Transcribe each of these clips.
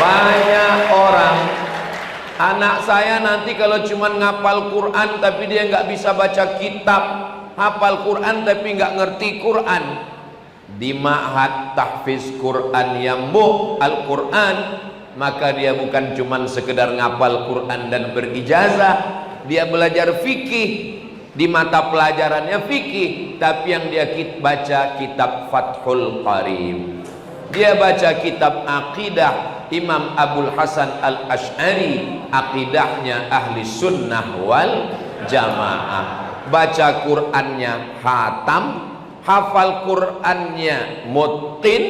Banyak orang, anak saya nanti kalau cuma ngapal Quran tapi dia nggak bisa baca kitab, hafal Quran tapi nggak ngerti Quran. Di ma'had tahfiz Quran Yambu Al-Quran, maka dia bukan cuma sekedar ngapal Quran dan berijazah, dia belajar fikih. Di mata pelajarannya fikih, tapi yang dia baca kitab Fathul Qarib, dia baca kitab akidah Imam Abul Hasan Al-Ash'ari, akidahnya ahli sunnah wal jamaah. Baca Qur'annya hatam, hafal Qur'annya mutqin,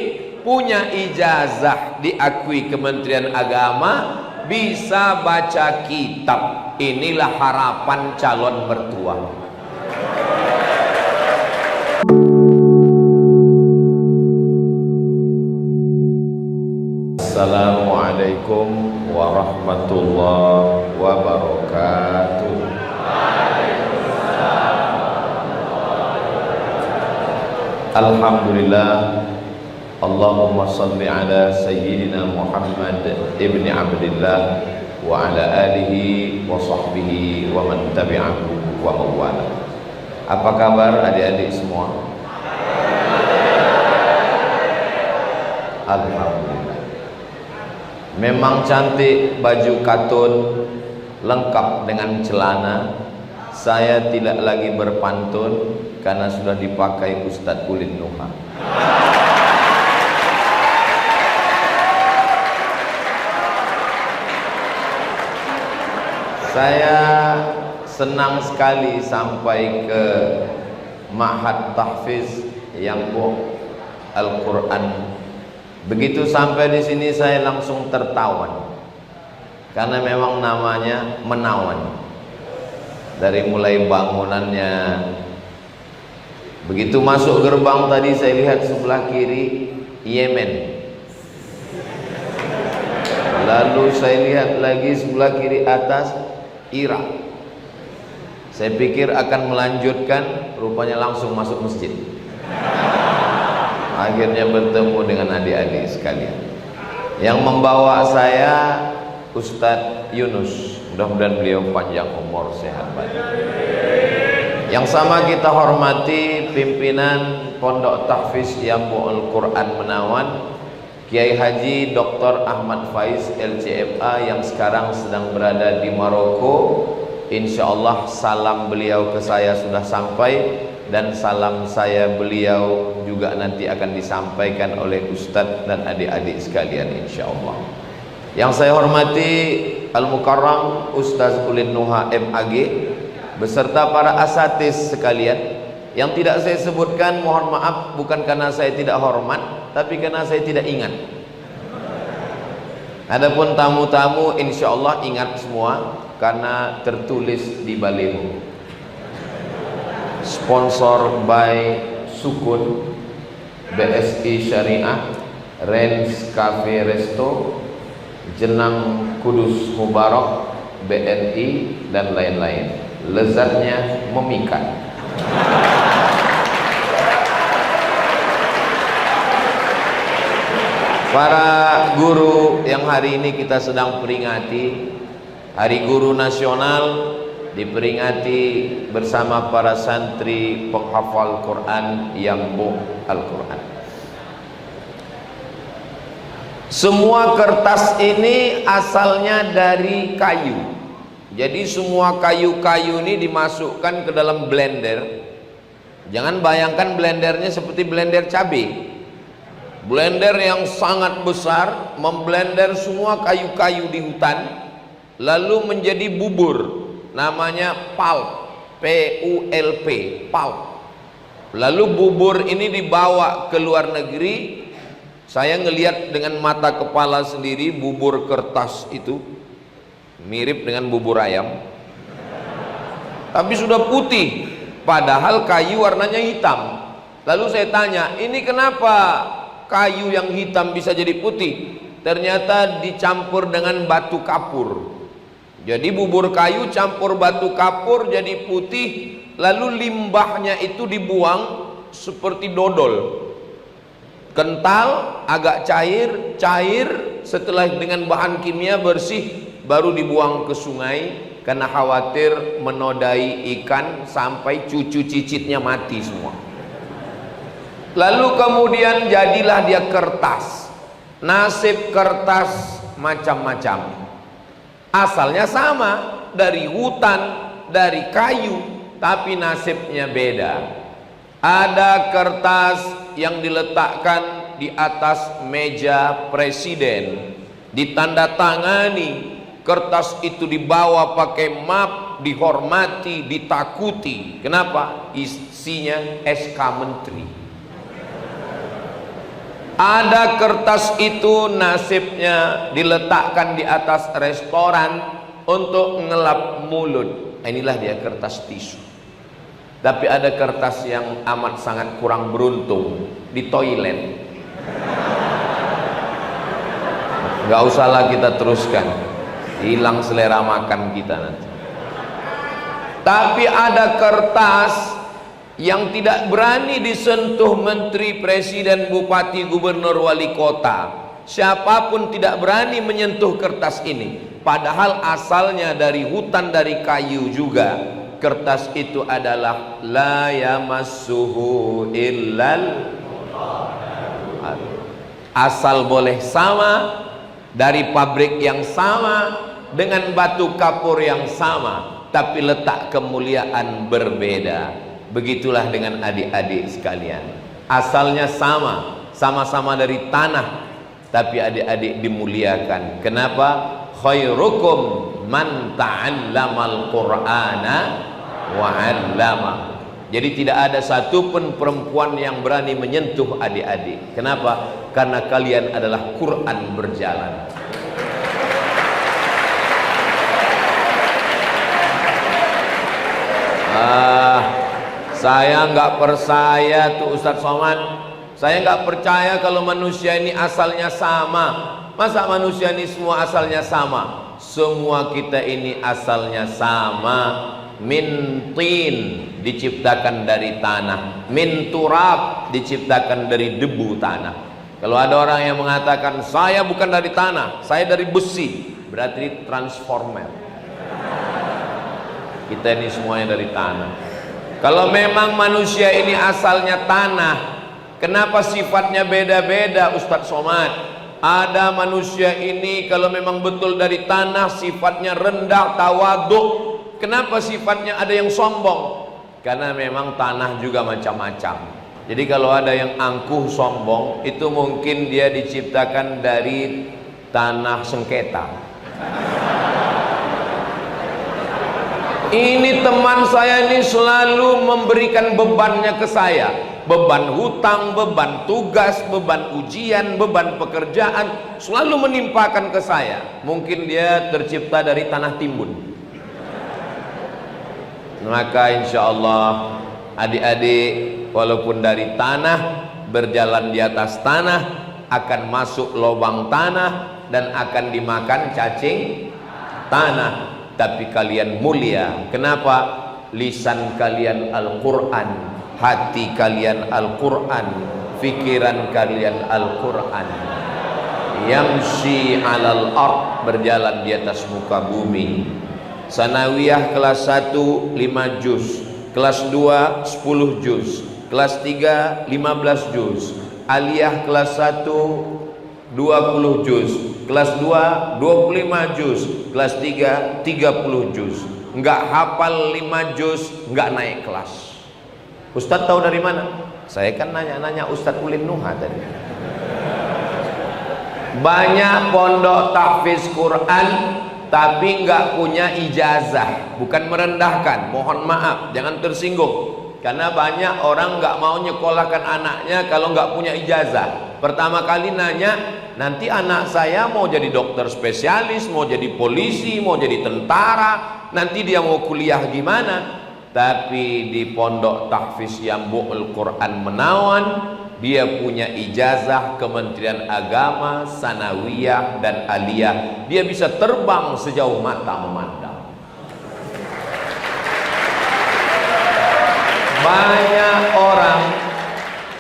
punya ijazah diakui Kementerian Agama, bisa baca kitab. Inilah harapan calon mertua. Assalamualaikum warahmatullahi wabarakatuh. Alhamdulillah, Allahumma salli ala Sayyidina Muhammad ibni Abdillah wa ala alihi wa sahbihi wa man tabi'ahu wa mawala. Apa kabar adik-adik semua? Alhamdulillah. Memang cantik baju katun lengkap dengan celana. Saya tidak lagi berpantun karena sudah dipakai Ustadz Ulin Nuha. Saya senang sekali sampai ke Ma'had Tahfiz Yambu Al-Quran. Begitu sampai di sini saya langsung tertawan, karena memang namanya menawan. Dari mulai bangunannya, begitu masuk gerbang tadi saya lihat sebelah kiri Yemen. Lalu saya lihat lagi sebelah kiri atas Irak. Saya pikir akan melanjutkan, rupanya langsung masuk masjid. Akhirnya bertemu dengan adik-adik sekalian. Yang membawa saya Ustadz Yunus, mudah-mudahan beliau panjang umur, sehat badan. Yang sama kita hormati pimpinan Pondok Tahfiz Yambu Al-Quran Menawan, Kiai Haji Dr. Ahmad Faiz LCMA yang sekarang sedang berada di Maroko. Insya Allah salam beliau ke saya sudah sampai, dan salam saya beliau juga nanti akan disampaikan oleh Ustadz dan adik-adik sekalian insya Allah. Yang saya hormati Al-Mukarram Ustaz Ulin Nuha MAG beserta para asatiz sekalian. Yang tidak saya sebutkan mohon maaf, bukan karena saya tidak hormat, tapi karena saya tidak ingat. Adapun tamu-tamu insya Allah ingat semua karena tertulis di baliho. Sponsor by Sukun, BSI Syariah, Rens Cafe Resto, Jenang Kudus Mubarak, BNI dan lain-lain. Lezatnya memikat. Para guru yang hari ini kita sedang peringati Hari Guru Nasional, diperingati bersama para santri penghafal Quran Yambu Al-Quran. Semua kertas ini asalnya dari kayu. Jadi semua kayu-kayu ini dimasukkan ke dalam blender. Jangan bayangkan blendernya seperti blender cabai. Blender yang sangat besar memblender semua kayu-kayu di hutan lalu menjadi bubur, namanya pulp, PULP, pulp. Lalu bubur ini dibawa ke luar negeri. Saya ngelihat dengan mata kepala sendiri bubur kertas itu mirip dengan bubur ayam, tapi sudah putih, padahal kayu warnanya hitam. Lalu saya tanya, ini kenapa kayu yang hitam bisa jadi putih? Ternyata dicampur dengan batu kapur. Jadi bubur kayu campur batu kapur jadi putih, lalu limbahnya itu dibuang seperti dodol, kental, agak cair, setelah dengan bahan kimia bersih baru dibuang ke sungai karena khawatir menodai ikan sampai cucu cicitnya mati semua. Lalu kemudian jadilah dia kertas. Nasib kertas macam-macam, asalnya sama, dari hutan, dari kayu, tapi nasibnya beda. Ada kertas yang diletakkan di atas meja presiden, ditandatangani, kertas itu dibawa pakai map, dihormati, ditakuti. Kenapa? Isinya SK Menteri. Ada kertas itu nasibnya diletakkan di atas restoran untuk ngelap mulut. Inilah dia kertas tisu. Tapi ada kertas yang amat sangat kurang beruntung di toilet. Gak usahlah kita teruskan, hilang selera makan kita nanti. Tapi ada kertas yang tidak berani disentuh menteri, presiden, bupati, gubernur, wali kota. Siapapun tidak berani menyentuh kertas ini. Padahal asalnya dari hutan, dari kayu juga. Kertas itu adalah la yamassuhu illal mutahharun. Asal boleh sama, dari pabrik yang sama, dengan batu kapur yang sama, tapi letak kemuliaan berbeda. Begitulah dengan adik-adik sekalian, asalnya sama, sama-sama dari tanah, tapi adik-adik dimuliakan. Kenapa? Khairukum man ta'allamal qur'ana wa 'allama. Jadi tidak ada satupun perempuan yang berani menyentuh adik-adik. Kenapa? Karena kalian adalah Quran berjalan. Saya nggak percaya tuh Ustadz Somad. Saya nggak percaya kalau manusia ini asalnya sama. Masa manusia ini semua asalnya sama? Semua kita ini asalnya sama. Min tin, diciptakan dari tanah. Min turab, diciptakan dari debu tanah. Kalau ada orang yang mengatakan saya bukan dari tanah, saya dari besi, berarti transformer. Kita ini semuanya dari tanah. Kalau memang manusia ini asalnya tanah, kenapa sifatnya beda-beda Ustadz Somad? Ada manusia ini kalau memang betul dari tanah sifatnya rendah, tawaduk. Kenapa sifatnya ada yang sombong? Karena memang tanah juga macam-macam. Jadi kalau ada yang angkuh sombong, itu mungkin dia diciptakan dari tanah sengketa. Ini teman saya ini selalu memberikan bebannya ke saya. Beban hutang, beban tugas, beban ujian, beban pekerjaan selalu menimpakan ke saya. Mungkin dia tercipta dari tanah timbun. Maka insya Allah adik-adik walaupun dari tanah, berjalan di atas tanah, akan masuk lubang tanah dan akan dimakan cacing tanah. Tapi kalian mulia. Kenapa? Lisan kalian Al-Quran, hati kalian Al-Quran, pikiran kalian Al-Quran. Yamshi alal ard, berjalan di atas muka bumi. Sanawiyah kelas 1 5 juz, kelas 2 10 juz, kelas 3 15 juz, aliyah kelas 1 20 juz, kelas 2 25 juz, kelas 3 30 juz. Enggak hafal 5 juz, enggak naik kelas. Ustadz tahu dari mana? Saya kan nanya-nanya Ustadz Ulin Nuha tadi. Banyak pondok tahfiz Quran tapi enggak punya ijazah. Bukan merendahkan, mohon maaf, jangan tersinggung. Karena banyak orang nggak mau nyekolahkan anaknya kalau nggak punya ijazah. Pertama kali nanya, nanti anak saya mau jadi dokter spesialis, mau jadi polisi, mau jadi tentara, nanti dia mau kuliah gimana? Tapi di pondok tahfiz Yambu'ul Quran Menawan, dia punya ijazah Kementerian Agama, Sanawiyah dan Aliyah. Dia bisa terbang sejauh mata memandang. Banyak orang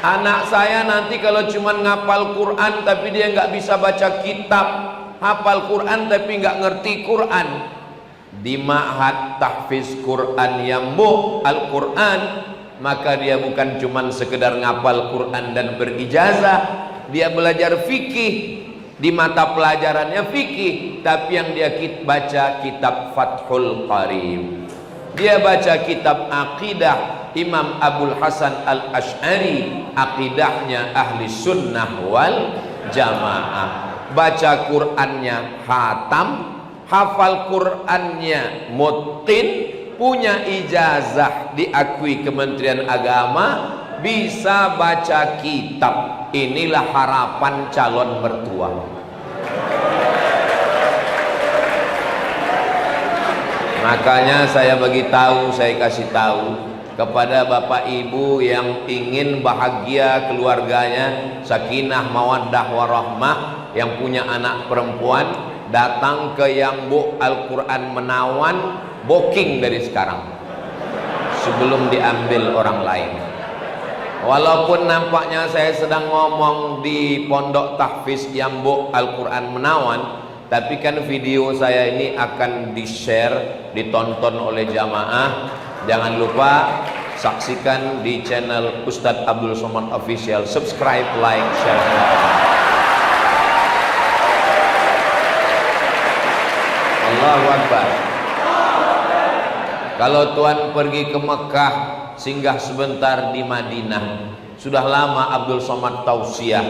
Anak saya nanti kalau cuma ngapal Quran tapi dia nggak bisa baca kitab, hafal Quran tapi nggak ngerti Quran, di ma'had tahfiz Quran Yambo Al-Quran, maka dia bukan cuma sekedar ngapal Quran dan berijazah, dia belajar fikih, di mata pelajarannya fikih, tapi yang dia baca kitab Fathul Qarib, dia baca kitab akidah Imam Abul Hasan Al-Ash'ari, akidahnya ahli sunnah wal jamaah, baca Qur'annya hatam, hafal Qur'annya mutin, punya ijazah diakui Kementerian Agama, bisa baca kitab. Inilah harapan calon mertua. Makanya saya kasih tahu kepada bapak ibu yang ingin bahagia keluarganya, sakinah mawaddah warahmah, yang punya anak perempuan, datang ke Yambo Al-Quran Menawan, booking dari sekarang sebelum diambil orang lain. Walaupun nampaknya saya sedang ngomong di pondok tahfiz Yambo Al-Quran Menawan, tapi kan video saya ini akan di-share, ditonton oleh jamaah. Jangan lupa saksikan di channel Ustadz Abdul Somad Official, subscribe, like, share. Allahu Akbar. Kalau Tuhan pergi ke Mekah, singgah sebentar di Madinah, sudah lama Abdul Somad tausiah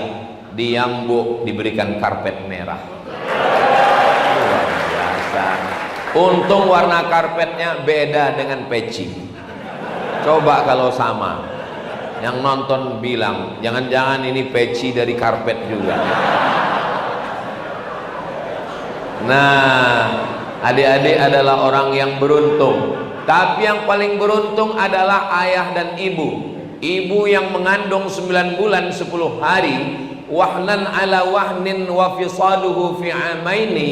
di Yambo diberikan karpet merah. Luar biasa. Untung warna karpetnya beda dengan peci. Coba kalau sama, yang nonton bilang jangan-jangan ini peci dari karpet juga. Nah, adik-adik adalah orang yang beruntung. Tapi yang paling beruntung adalah ayah dan ibu. Ibu yang mengandung 9 bulan 10 hari, wahnan ala wahnin wa fisaluhu fi amaini,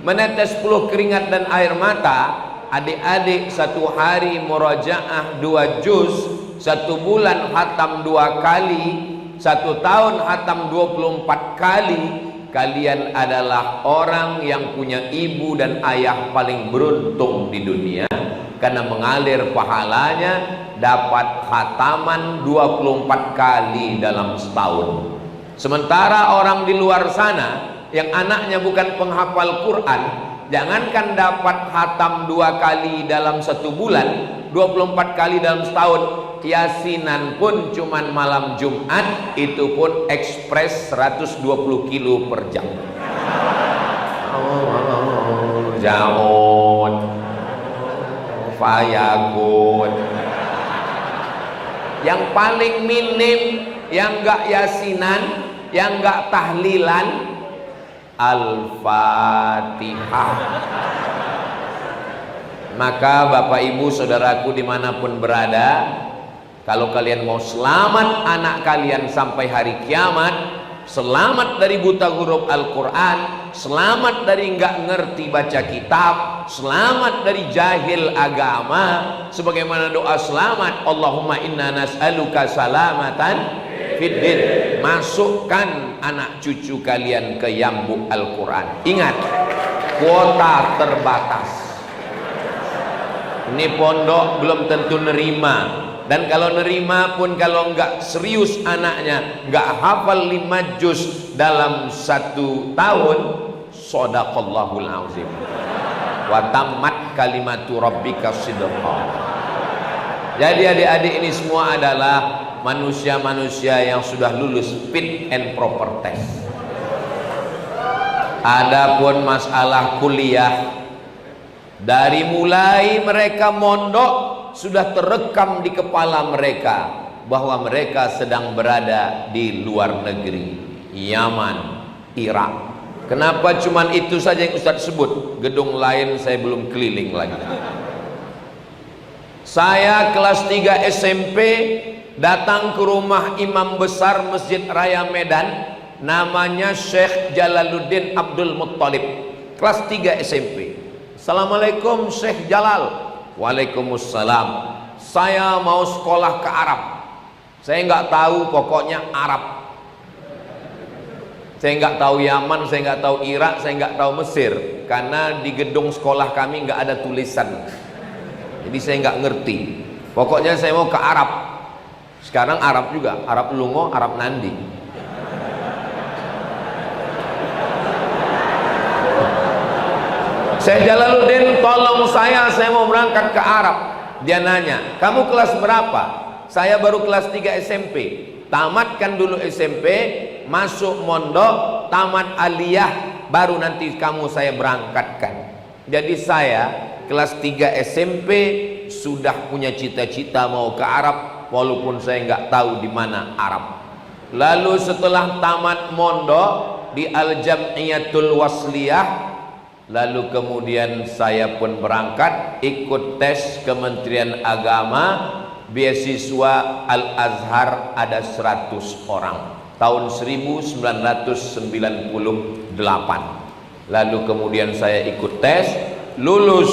menetes 10 keringat dan air mata. Adik-adik 1 hari murajaah 2 juz, 1 bulan hatam 2 kali, 1 tahun hatam 24 kali. Kalian adalah orang yang punya ibu dan ayah paling beruntung di dunia, karena mengalir pahalanya dapat khataman 24 kali dalam setahun. Sementara orang di luar sana yang anaknya bukan penghafal Quran, jangankan dapat khatam 2 kali dalam 1 bulan, 24 kali dalam setahun, yasinan pun cuman malam Jumat, itu pun ekspres 120 kilo per jam. Jaun fayakun. Yang paling minim, yang enggak yasinan, yang enggak tahlilan, Al-Fatihah. Maka Bapak Ibu saudaraku dimanapun berada, kalau kalian mau selamat anak kalian sampai hari kiamat, selamat dari buta huruf Al-Quran, selamat dari nggak ngerti baca kitab, selamat dari jahil agama, sebagaimana doa selamat, Allahumma inna nas'aluka salamatan fiddin. Masukkan anak cucu kalian ke Yambu Al-Quran. Ingat, kuota terbatas. Ini pondok belum tentu nerima, dan kalau nerima pun kalau nggak serius anaknya, nggak hafal 5 juz dalam 1 tahun, shadaqallahul azim wa tammat kalimatu rabbika sidqa. Jadi adik-adik ini semua adalah manusia-manusia yang sudah lulus fit and proper test. Adapun masalah kuliah, dari mulai mereka mondok sudah terekam di kepala mereka bahwa mereka sedang berada di luar negeri, Yaman, Irak. Kenapa cuman itu saja yang Ustadz sebut? Gedung lain saya belum keliling lagi. Saya kelas 3 SMP datang ke rumah imam besar Masjid Raya Medan, namanya Syekh Jalaluddin Abdul Muttalib. Kelas 3 SMP. Assalamualaikum Syekh Jalal. Waalaikumsalam. Saya mau sekolah ke Arab. Saya nggak tahu, pokoknya Arab. Saya nggak tahu Yaman, saya nggak tahu Irak, saya nggak tahu Mesir, karena di gedung sekolah kami nggak ada tulisan. Jadi saya nggak ngerti. Pokoknya saya mau ke Arab. Sekarang Arab juga, Arab Lungo, Arab Nandi. Saya Jalaluddin, tolong saya mau berangkat ke Arab. Dia nanya, kamu kelas berapa? Saya baru kelas 3 SMP. Tamatkan dulu SMP, masuk mondok, tamat aliyah, baru nanti kamu saya berangkatkan. Jadi saya kelas 3 SMP sudah punya cita-cita mau ke Arab, walaupun saya nggak tahu di mana Arab. Lalu setelah tamat mondok di Al-Jam'iyatul Wasliyah, lalu kemudian saya pun berangkat ikut tes Kementerian Agama, beasiswa Al-Azhar ada 100 orang tahun 1998. Lalu kemudian saya ikut tes, lulus,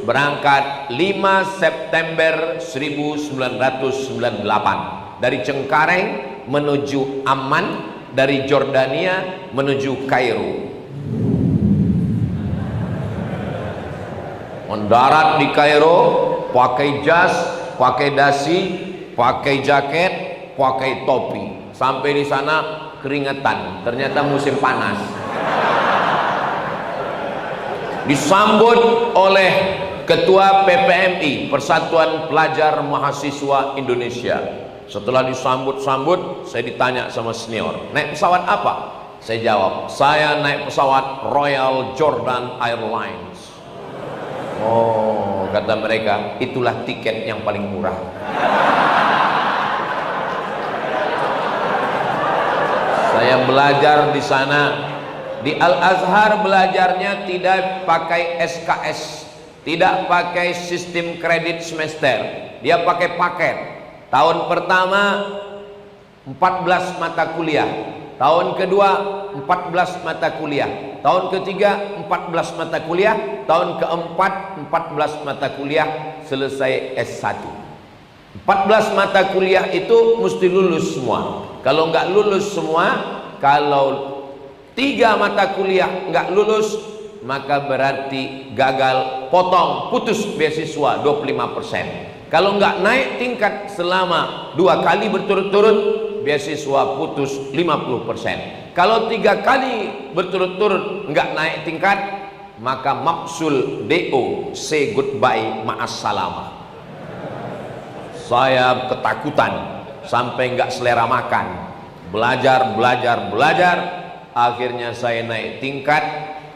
berangkat 5 September 1998 dari Cengkareng menuju Amman, dari Jordania menuju Kairo. Mendarat di Kairo, pakai jas, pakai dasi, pakai jaket, pakai topi. Sampai di sana keringetan, ternyata musim panas. Disambut oleh Ketua PPMI, Persatuan Pelajar Mahasiswa Indonesia. Setelah disambut-sambut, saya ditanya sama senior, naik pesawat apa? Saya jawab, saya naik pesawat Royal Jordan Airlines. Oh, kata mereka, itulah tiket yang paling murah. Saya belajar di sana. Di Al-Azhar belajarnya tidak pakai SKS, tidak pakai sistem kredit semester, dia pakai paket. Tahun pertama 14 mata kuliah, tahun kedua 14 mata kuliah, tahun ketiga 14 mata kuliah, tahun keempat 14 mata kuliah, selesai S1. 14 mata kuliah itu mesti lulus semua. Kalau nggak lulus semua, kalau 3 mata kuliah nggak lulus, maka berarti gagal, potong, putus beasiswa 25%. Kalau nggak naik tingkat selama 2 kali berturut-turut, beasiswa putus 50%. Kalau 3 kali berturut-turut nggak naik tingkat, maka maksul DO, say goodbye, ma'assalamah. Saya ketakutan sampai nggak selera makan, belajar, akhirnya saya naik tingkat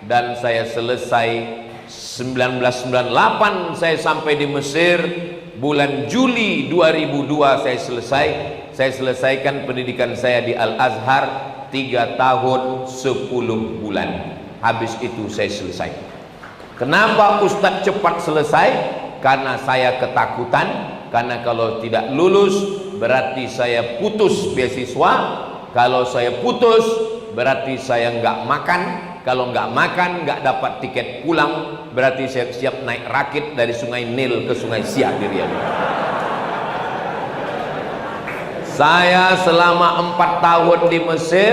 dan saya selesai 1998. Saya sampai di Mesir bulan Juli 2002. Saya selesaikan pendidikan saya di Al-Azhar 3 tahun 10 bulan. Habis itu saya selesai. Kenapa Ustadz cepat selesai? Karena saya ketakutan, karena kalau tidak lulus berarti saya putus beasiswa. Kalau saya putus berarti saya nggak makan. Kalau nggak makan, nggak dapat tiket pulang, berarti saya siap naik rakit dari Sungai Nil ke Sungai Siak di Riyadh. Saya selama 4 tahun di Mesir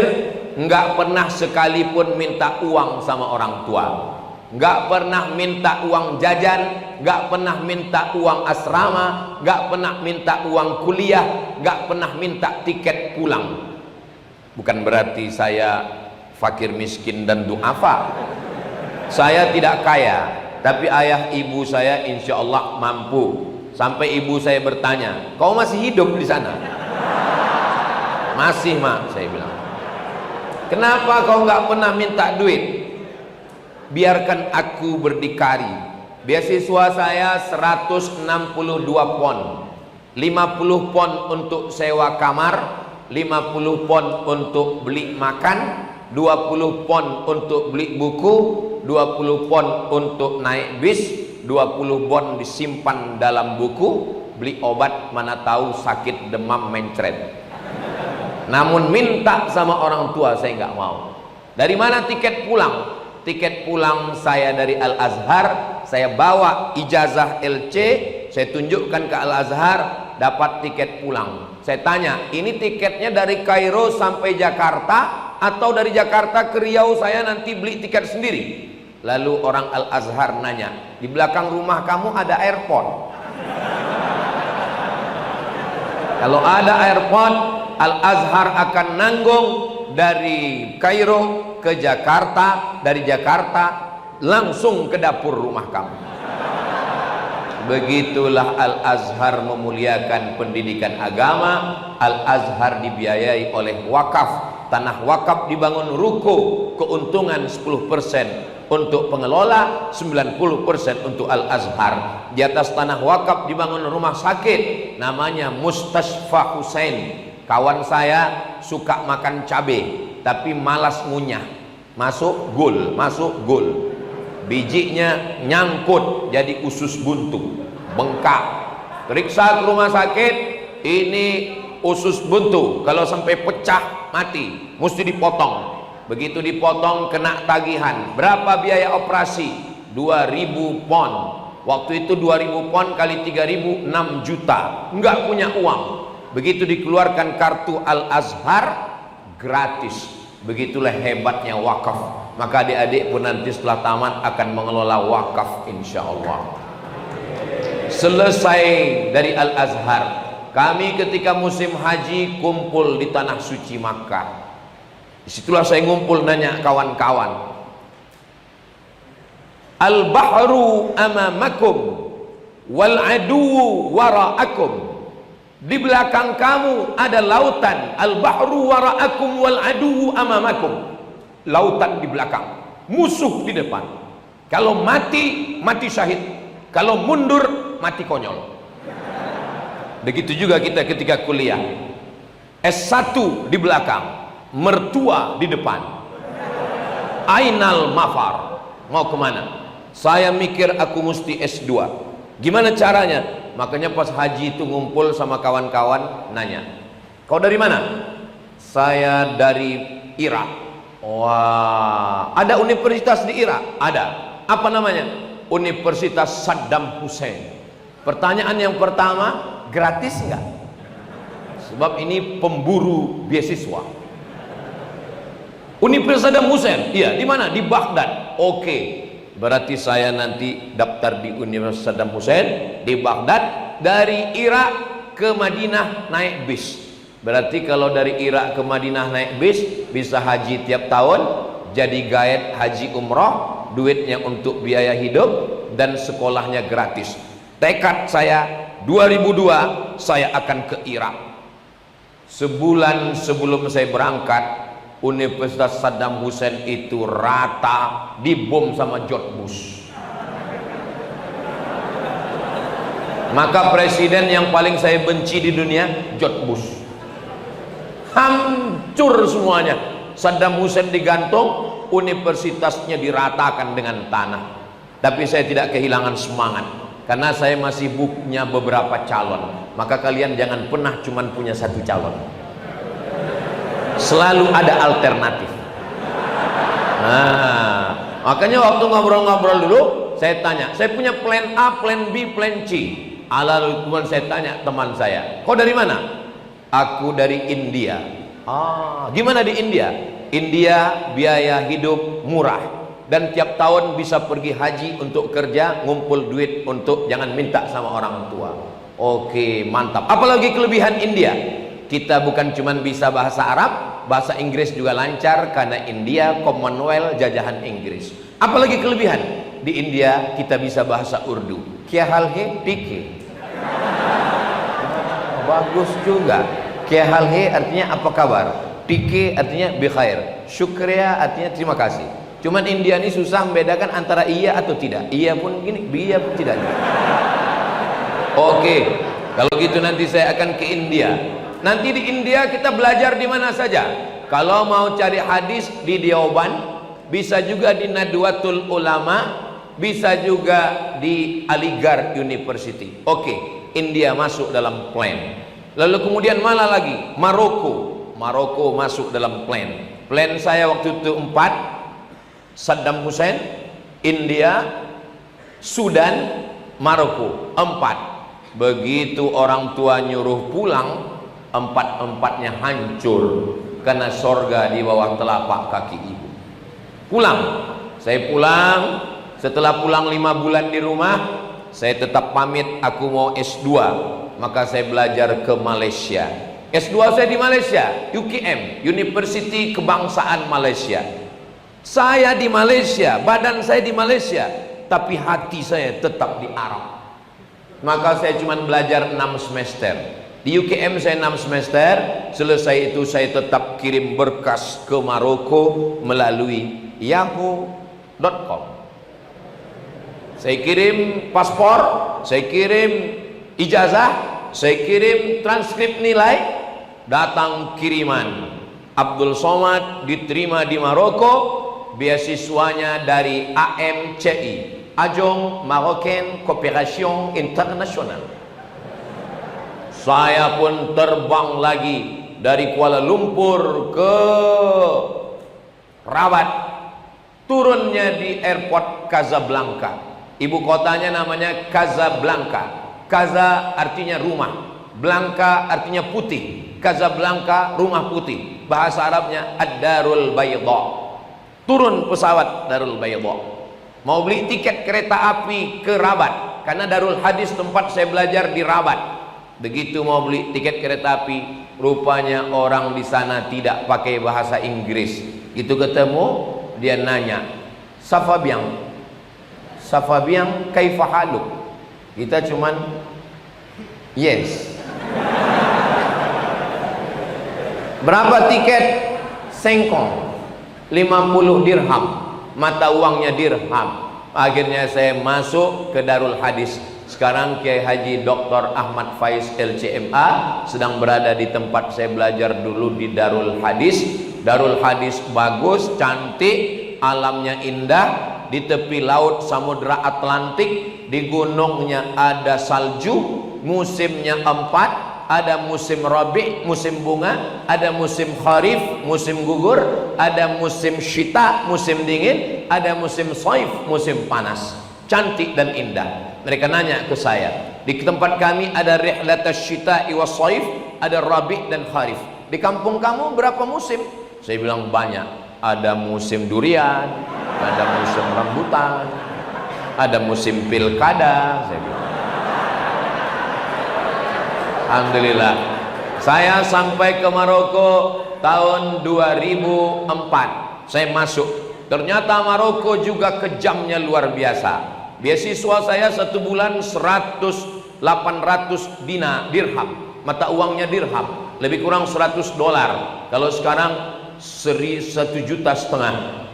nggak pernah sekalipun minta uang sama orang tua, nggak pernah minta uang jajan, nggak pernah minta uang asrama, nggak pernah minta uang kuliah, nggak pernah minta tiket pulang. Bukan berarti saya fakir miskin dan du'afa. Saya tidak kaya, tapi ayah ibu saya insya Allah mampu. Sampai ibu saya bertanya, kau masih hidup di sana? Masih, mak, saya bilang. Kenapa kau nggak pernah minta duit? Biarkan aku berdikari. Beasiswa saya 162 pon, 50 pon untuk sewa kamar, 50 pon untuk beli makan, 20 pon untuk beli buku, 20 pon untuk naik bis, 20 pon disimpan dalam buku, beli obat mana tahu sakit demam mencret. Namun minta sama orang tua saya nggak mau. Dari mana tiket pulang? Tiket pulang saya dari Al-Azhar, saya bawa ijazah LC, saya tunjukkan ke Al-Azhar, dapat tiket pulang. Saya tanya, ini tiketnya dari Kairo sampai Jakarta atau dari Jakarta ke Riau? Saya nanti beli tiket sendiri. Lalu orang Al-Azhar nanya, di belakang rumah kamu ada airport? Kalau ada airport, Al-Azhar akan nanggung dari Kairo ke Jakarta, dari Jakarta langsung ke dapur rumah kamu. Begitulah Al-Azhar memuliakan pendidikan agama. Al-Azhar dibiayai oleh wakaf. Tanah wakaf dibangun ruko, keuntungan 10% untuk pengelola, 90% untuk Al-Azhar. Di atas tanah wakaf dibangun rumah sakit, namanya Mustashfa Husain. Kawan saya suka makan cabai tapi malas ngunyah, masuk gul, bijinya nyangkut jadi usus buntu, bengkak. Periksa ke rumah sakit, ini usus buntu, kalau sampai pecah mati, mesti dipotong. Begitu dipotong kena tagihan. Berapa biaya operasi? 2000 pon. Waktu itu 2000 pon kali 3000, 6 juta. Enggak punya uang. Begitu dikeluarkan kartu Al-Azhar, gratis. Begitulah hebatnya wakaf. Maka adik-adik pun nanti setelah tamat akan mengelola wakaf, insya Allah. Selesai dari Al-Azhar, kami ketika musim haji kumpul di tanah suci Makkah. Disitulah saya ngumpul nanya kawan-kawan, al-bahru amamakum wal aduwu wara'akum. Di belakang kamu ada lautan. Al-bahru wara'akum wal aduwu amamakum. Lautan di belakang, musuh di depan. Kalau mati, mati syahid. Kalau mundur, mati konyol. Begitu juga kita ketika kuliah. S1 di belakang, mertua di depan. Ainal mafar, mau kemana? Saya mikir aku mesti S2. Gimana caranya? Makanya pas haji itu ngumpul sama kawan-kawan, nanya, kau dari mana? Saya dari Irak. Wah, ada universitas di Irak? Ada. Apa namanya? Universitas Saddam Hussein. Pertanyaan yang pertama, gratis enggak? Sebab ini pemburu beasiswa. Universitas Saddam Hussein, iya, di mana? Di Baghdad. Oke, berarti saya nanti daftar di Universitas Saddam Hussein di Baghdad. Dari Irak ke Madinah naik bis. Berarti kalau dari Irak ke Madinah naik bis, bisa haji tiap tahun, jadi guide haji umroh, duitnya untuk biaya hidup, dan sekolahnya gratis. Tekad saya 2002 saya akan ke Irak. Sebulan sebelum saya berangkat, Universitas Saddam Hussein itu rata dibom sama George Bush. Maka presiden yang paling saya benci di dunia, George Bush. Hancur semuanya. Saddam Hussein digantung, universitasnya diratakan dengan tanah. Tapi saya tidak kehilangan semangat, karena saya masih punya beberapa calon. Maka kalian jangan pernah cuman punya satu calon. Selalu ada alternatif. Nah, makanya waktu ngobrol-ngobrol dulu, saya tanya, saya punya plan A, plan B, plan C. Lalu kemudian saya tanya teman saya, kau dari mana? Aku dari India. Gimana di India? India biaya hidup murah, dan tiap tahun bisa pergi haji untuk kerja, ngumpul duit untuk jangan minta sama orang tua. Oke, mantap. Apalagi kelebihan India? Kita bukan cuma bisa bahasa Arab, bahasa Inggris juga lancar, karena India Commonwealth jajahan Inggris. Apalagi kelebihan? Di India kita bisa bahasa Urdu. Kya hal hai? Tiki. Bagus juga. Kya hal hai artinya apa kabar? Tiki artinya bikhair. Syukriya artinya terima kasih. Cuman India ini susah membedakan antara iya atau tidak. Iya pun gini, iya pun tidak. Oke, kalau gitu nanti saya akan ke India. Nanti di India kita belajar di mana saja. Kalau mau cari hadis di Deoban, bisa juga di Nadwatul Ulama, bisa juga di Aligarh University. Oke, India masuk dalam plan. Lalu kemudian mana lagi? Maroko masuk dalam plan. Plan saya waktu itu 4: Saddam Hussein, India, Sudan, Maroko. 4. Begitu orang tua nyuruh pulang, empat-empatnya hancur karena sorga di bawah telapak kaki ibu. Pulang, saya pulang. Setelah pulang 5 bulan di rumah, saya tetap pamit aku mau S2. Maka saya belajar ke Malaysia. S2 saya di Malaysia, UKM, University Kebangsaan Malaysia. Saya di Malaysia, badan saya di Malaysia, tapi hati saya tetap di Arab. Maka saya cuma belajar 6 semester. Di UKM saya 6 semester. Selesai itu saya tetap kirim berkas ke Maroko melalui yahoo.com. Saya kirim paspor, saya kirim ijazah, saya kirim transkrip nilai, datang kiriman. Abdul Somad diterima di Maroko, beasiswanya dari AMCI, Agence Marocaine Coopération Internationale. Saya pun terbang lagi dari Kuala Lumpur ke Rabat, turunnya di airport Casablanca. Ibu kotanya namanya Casablanca. Casa artinya rumah, Blanca artinya putih. Casablanca rumah putih. Bahasa Arabnya Ad-Darul Bayda. Turun pesawat Darul Bayda. Mau beli tiket kereta api ke Rabat, karena Darul Hadis tempat saya belajar di Rabat. Begitu mau beli tiket kereta api, rupanya orang di sana tidak pakai bahasa Inggris. Itu ketemu, dia nanya, Safabiang, Safabiang kaifa haluk? Kita cuman yes. Berapa tiket? Sengkong, 50 dirham, mata uangnya dirham. Akhirnya saya masuk ke Darul Hadis. Sekarang Kiai Haji Dr. Ahmad Faiz LCMA sedang berada di tempat saya belajar dulu di Darul Hadis. Darul Hadis bagus, cantik, alamnya indah, di tepi laut Samudra Atlantik, di gunungnya ada salju, musimnya 4, ada musim rabi, musim bunga, ada musim kharif, musim gugur, ada musim syita, musim dingin, ada musim saif, musim panas. Cantik dan indah. Mereka nanya ke saya, di tempat kami ada rihlatas syita'i was saif, ada rabi dan kharif. Di kampung kamu berapa musim? Saya bilang banyak. Ada musim durian, ada musim rambutan, ada musim pilkada. Saya bilang, alhamdulillah. Saya sampai ke Maroko tahun 2004. Saya masuk. Ternyata Maroko juga kejamnya luar biasa. Beasiswa saya 1 bulan 100-800 dirham, mata uangnya dirham, lebih kurang $100. Kalau sekarang 1,5 juta.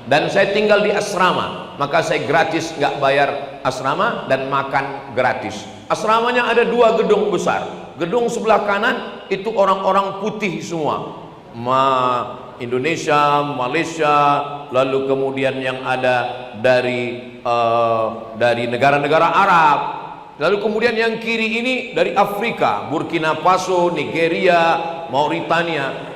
Dan saya tinggal di asrama, maka saya gratis, nggak bayar asrama dan makan gratis. Asramanya ada 2 gedung besar. Gedung sebelah kanan itu orang-orang putih semua, Indonesia, Malaysia, lalu kemudian yang ada dari negara-negara Arab, lalu kemudian yang kiri ini dari Afrika, Burkina Faso, Nigeria, Mauritania.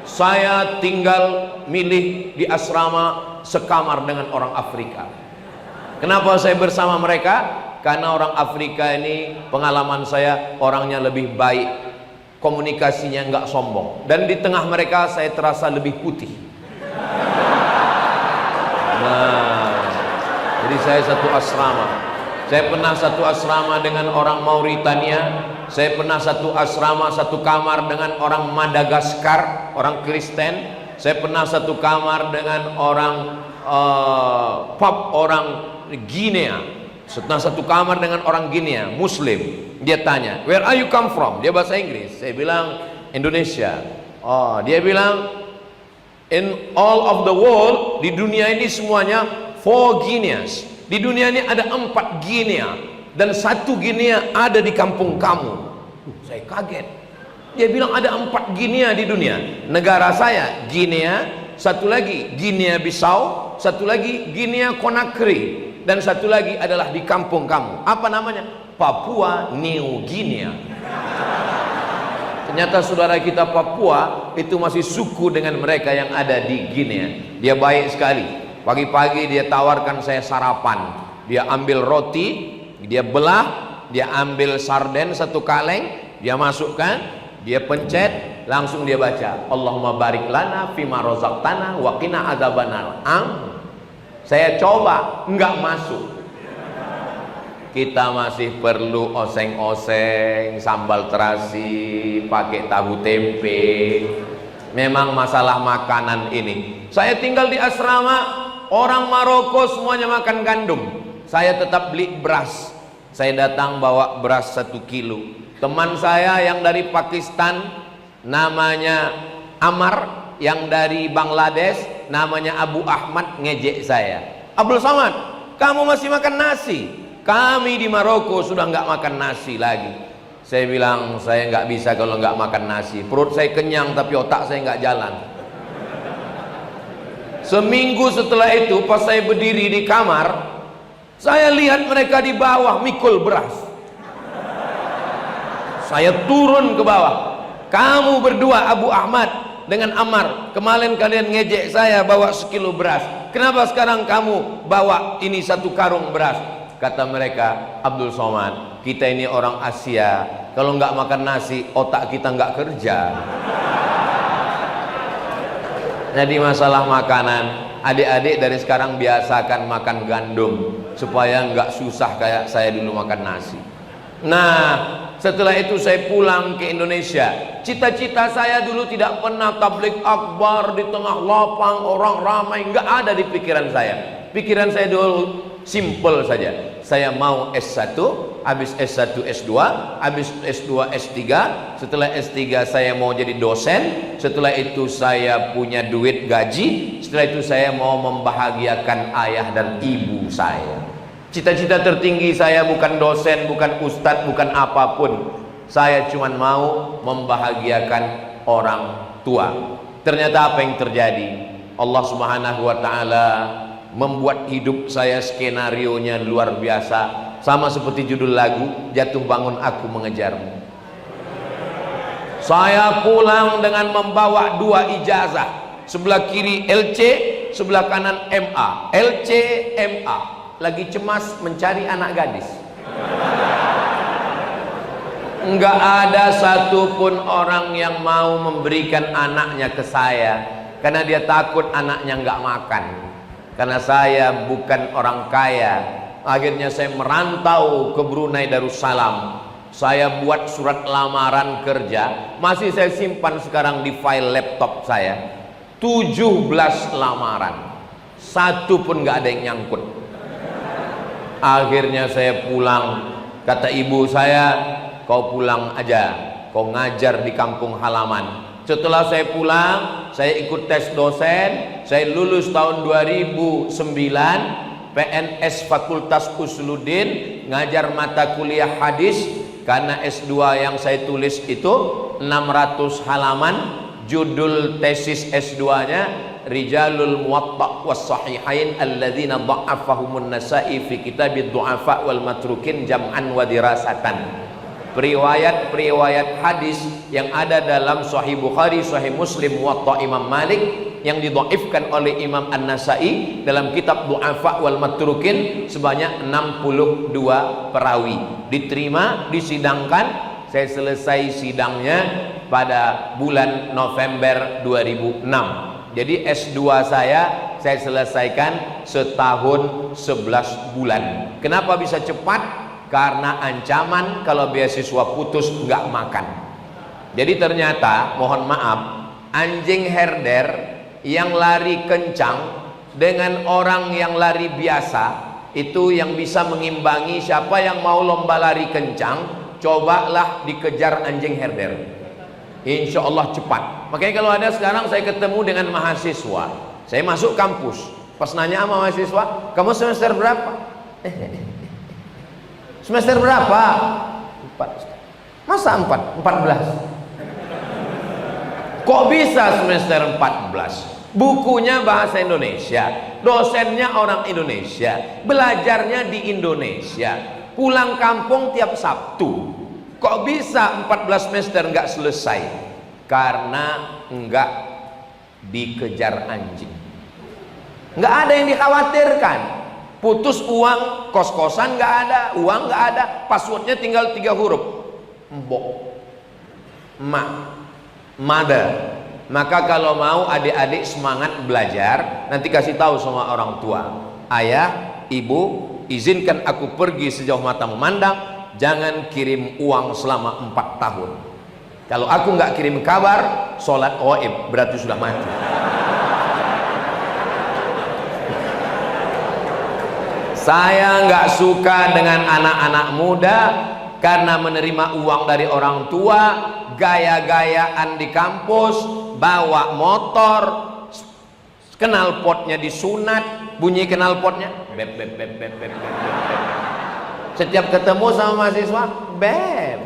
Saya tinggal milih di asrama sekamar dengan orang Afrika. Kenapa saya bersama mereka? Karena orang Afrika ini, pengalaman saya, orangnya lebih baik, komunikasinya nggak sombong, dan di tengah mereka saya terasa lebih putih. Nah, jadi saya satu asrama. Saya pernah satu asrama dengan orang Mauritania. Saya pernah satu asrama, satu kamar dengan orang Madagaskar, orang Kristen. Saya pernah satu kamar dengan orang orang Guinea. Setelah satu kamar dengan orang Guinea, Muslim. Dia tanya, where are you come from? Dia bahasa Inggris. Saya bilang Indonesia. Oh, dia bilang in all of the world, di dunia ini semuanya 4 Guineas. Di dunia ini ada 4 Guinea, dan 1 Guinea ada di kampung kamu. Saya kaget. Dia bilang ada 4 Guinea di dunia. Negara saya Guinea, satu lagi Guinea Bissau, satu lagi Guinea Conakry, dan satu lagi adalah di kampung kamu. Apa namanya? Papua New Guinea. Ternyata saudara kita Papua itu masih suku dengan mereka yang ada di Guinea. Dia baik sekali. Pagi-pagi dia tawarkan saya sarapan. Dia ambil roti, dia belah, dia ambil sarden 1 kaleng, dia masukkan, dia pencet, langsung dia baca, Allahumma barik lana fima razaqtana wa qina adzabannar. Saya coba, enggak masuk. Kita masih perlu oseng-oseng, sambal terasi, pakai tahu tempe. Memang masalah makanan ini. Saya tinggal di asrama, orang Maroko semuanya makan gandum. Saya tetap beli beras. Saya datang bawa beras 1 kilo. Teman saya yang dari Pakistan namanya Amar, yang dari Bangladesh namanya Abu Ahmad, ngejek saya. Abdul Somad, kamu masih makan nasi? Kami di Maroko sudah nggak makan nasi lagi. Saya bilang, saya nggak bisa kalau nggak makan nasi. Perut saya kenyang tapi otak saya nggak jalan. Seminggu setelah itu pas saya berdiri di kamar, saya lihat mereka di bawah mikul beras. Saya turun ke bawah. Kamu berdua Abu Ahmad dengan Ammar, kemarin kalian ngejek saya bawa 1 kilo beras. Kenapa sekarang kamu bawa ini 1 karung beras? Kata mereka, Abdul Somad, kita ini orang Asia, kalau nggak makan nasi otak kita nggak kerja. Jadi masalah makanan, adik-adik dari sekarang biasakan makan gandum supaya nggak susah kayak saya dulu makan nasi. Nah, setelah itu saya pulang ke Indonesia. Cita-cita saya dulu tidak pernah tabligh akbar di tengah lapang orang ramai, nggak ada di pikiran saya. Pikiran saya dulu simple saja. Saya mau S1, habis S1 S2, habis S2 S3, setelah S3 saya mau jadi dosen, setelah itu saya punya duit gaji, setelah itu saya mau membahagiakan ayah dan ibu saya. Cita-cita tertinggi saya bukan dosen, bukan ustadz, bukan apapun. Saya cuma mau membahagiakan orang tua. Ternyata apa yang terjadi? Allah Subhanahu wa taala membuat hidup saya skenarionya luar biasa, sama seperti judul lagu, jatuh bangun aku mengejarmu. Saya pulang dengan membawa 2 ijazah, sebelah kiri LC, sebelah kanan MA. LC MA, lagi cemas mencari anak gadis. Enggak ada satupun orang yang mau memberikan anaknya ke saya, karena dia takut anaknya enggak makan. Karena saya bukan orang kaya, akhirnya saya merantau ke Brunei Darussalam. Saya buat surat lamaran kerja, masih saya simpan sekarang di file laptop saya. 17 lamaran, 1 pun nggak ada yang nyangkut. Akhirnya saya pulang, kata ibu saya, kau pulang aja, kau ngajar di kampung halaman. Setelah saya pulang, saya ikut tes dosen, saya lulus tahun 2009, PNS Fakultas Usuluddin, ngajar mata kuliah hadis, karena S2 yang saya tulis itu 600 halaman, judul tesis S2-nya Rijalul Muwatta' was Sahihain alladzina dha'afahumun Nasa'i fi kitabid du'afa wal matrukin jam'an wa dirasatan. Periwayat-periwayat hadis yang ada dalam Sahih Bukhari, Sahih Muslim, Muwatta Imam Malik yang didhaifkan oleh Imam An-Nasa'i dalam kitab Du'afa wal Matrukin sebanyak 62 perawi. Diterima, disidangkan, saya selesai sidangnya pada bulan November 2006. Jadi S2 saya selesaikan setahun 11 bulan. Kenapa bisa cepat? Karena ancaman kalau beasiswa putus nggak makan. Jadi ternyata, mohon maaf, anjing herder yang lari kencang dengan orang yang lari biasa itu yang bisa mengimbangi. Siapa yang mau lomba lari kencang, cobalah dikejar anjing herder, insya Allah cepat. Makanya kalau ada sekarang saya ketemu dengan mahasiswa, saya masuk kampus, pas nanya sama mahasiswa, kamu semester berapa? Semester berapa? 4. Masa 4? 14. Kok bisa semester 14? Bukunya bahasa Indonesia, dosennya orang Indonesia, belajarnya di Indonesia, pulang kampung tiap Sabtu. Kok bisa 14 semester nggak selesai? Karena nggak dikejar anjing. Nggak ada yang dikhawatirkan. putus uang, kos-kosan nggak ada, uang nggak ada, passwordnya tinggal 3 huruf, mbok, mak, mother. Maka kalau mau adik-adik semangat belajar, nanti kasih tahu sama orang tua, ayah, ibu, izinkan aku pergi sejauh mata memandang, jangan kirim uang selama 4 tahun. Kalau aku nggak kirim kabar, sholat gaib, berarti sudah mati. Saya nggak suka dengan anak-anak muda karena menerima uang dari orang tua, gaya-gayaan di kampus, bawa motor, knalpotnya disunat, bunyi knalpotnya beb beb beb beb beb beb beb. Setiap ketemu sama mahasiswa beb.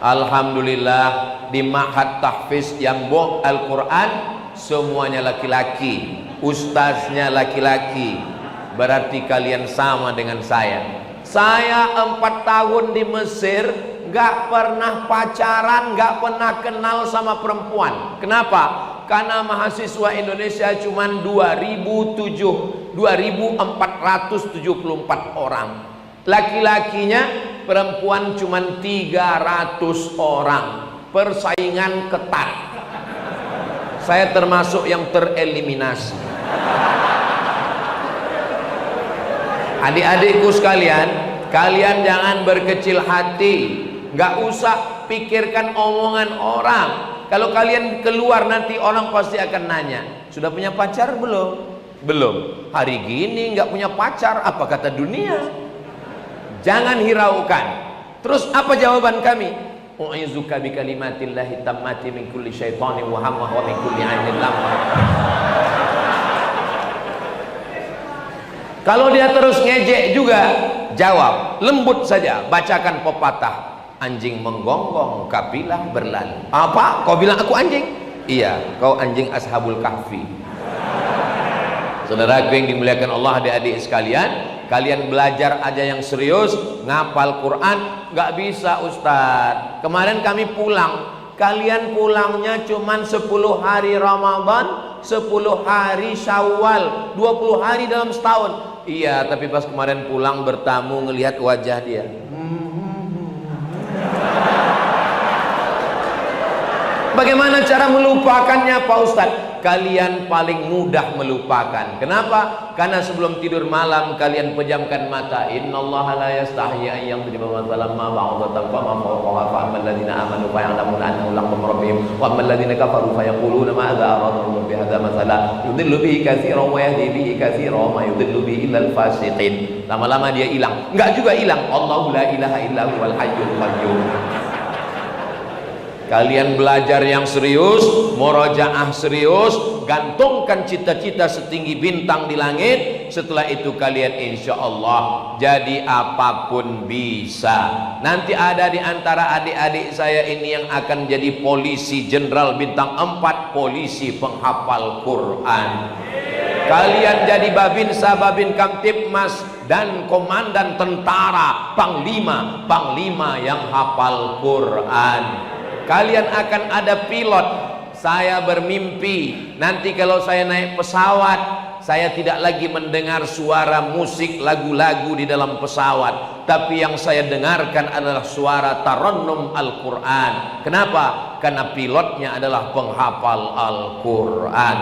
Alhamdulillah di Ma'had Tahfiz yang Boh Al-Quran semuanya laki-laki, ustaznya laki-laki. Berarti kalian sama dengan saya. Saya 4 tahun di Mesir gak pernah pacaran, gak pernah kenal sama perempuan. Kenapa? Karena mahasiswa Indonesia cuma 2.474 orang. Laki-lakinya perempuan cuma 300 orang. Persaingan ketat. Saya termasuk yang tereliminasi. Adik-adikku sekalian, kalian jangan berkecil hati, nggak usah pikirkan omongan orang. Kalau kalian keluar nanti orang pasti akan nanya, sudah punya pacar belum? Belum. Hari gini nggak punya pacar, apa kata dunia? Jangan hiraukan. Terus apa jawaban kami? U'izuka bi kalimatillahi tammati min kulli syaitanin wa hammah wa min kulli 'ainin lamah. Kalau dia terus ngejek juga, jawab lembut saja, bacakan pepatah, anjing menggonggong, kapilah berlalu. Apa? Kau bilang aku anjing? Iya, kau anjing Ashabul Kahfi. Saudaraku yang dimuliakan Allah, adik-adik sekalian, kalian belajar aja yang serius, ngapal Quran nggak bisa Ustadz. Kemarin kami pulang, kalian pulangnya cuman 10 hari Ramadan, 10 hari Syawal, 20 hari dalam setahun. Iya, tapi pas kemarin pulang bertamu ngelihat wajah dia. Bagaimana cara melupakannya Pak Ustadz? Kalian paling mudah melupakan. Kenapa? Karena sebelum tidur malam kalian pejamkan mata. Innallaha la yastahyi an yadhriba mathalan ma ba'datan fa ma fawqaha fa ammal ladzina amanu fa ya'lamuna annahu al-haqqu min rabbihim wa ammal ladzina kafaru fa yaquluna ma'adza arada Allahu bi hadzal mathala yudhillu bihi katsiran wa yahdi bihi katsiran ma yudhillu bihi illa al-fasiqin. Lama-lama dia hilang. Enggak juga hilang. Allahu la ilaha illa huwal hayyul qayyum. Kalian belajar yang serius, murojaah serius, gantungkan cita-cita setinggi bintang di langit. Setelah itu kalian insya Allah jadi apapun bisa. Nanti ada di antara adik-adik saya ini yang akan jadi polisi jenderal bintang 4, polisi penghafal Quran. Kalian jadi babinsa, babin kamtibmas dan komandan tentara, panglima yang hafal Quran. Kalian akan ada pilot. Saya bermimpi nanti kalau saya naik pesawat, saya tidak lagi mendengar suara musik lagu-lagu di dalam pesawat, tapi yang saya dengarkan adalah suara tarannum Al-Quran. Kenapa? Karena pilotnya adalah penghafal Al-Quran.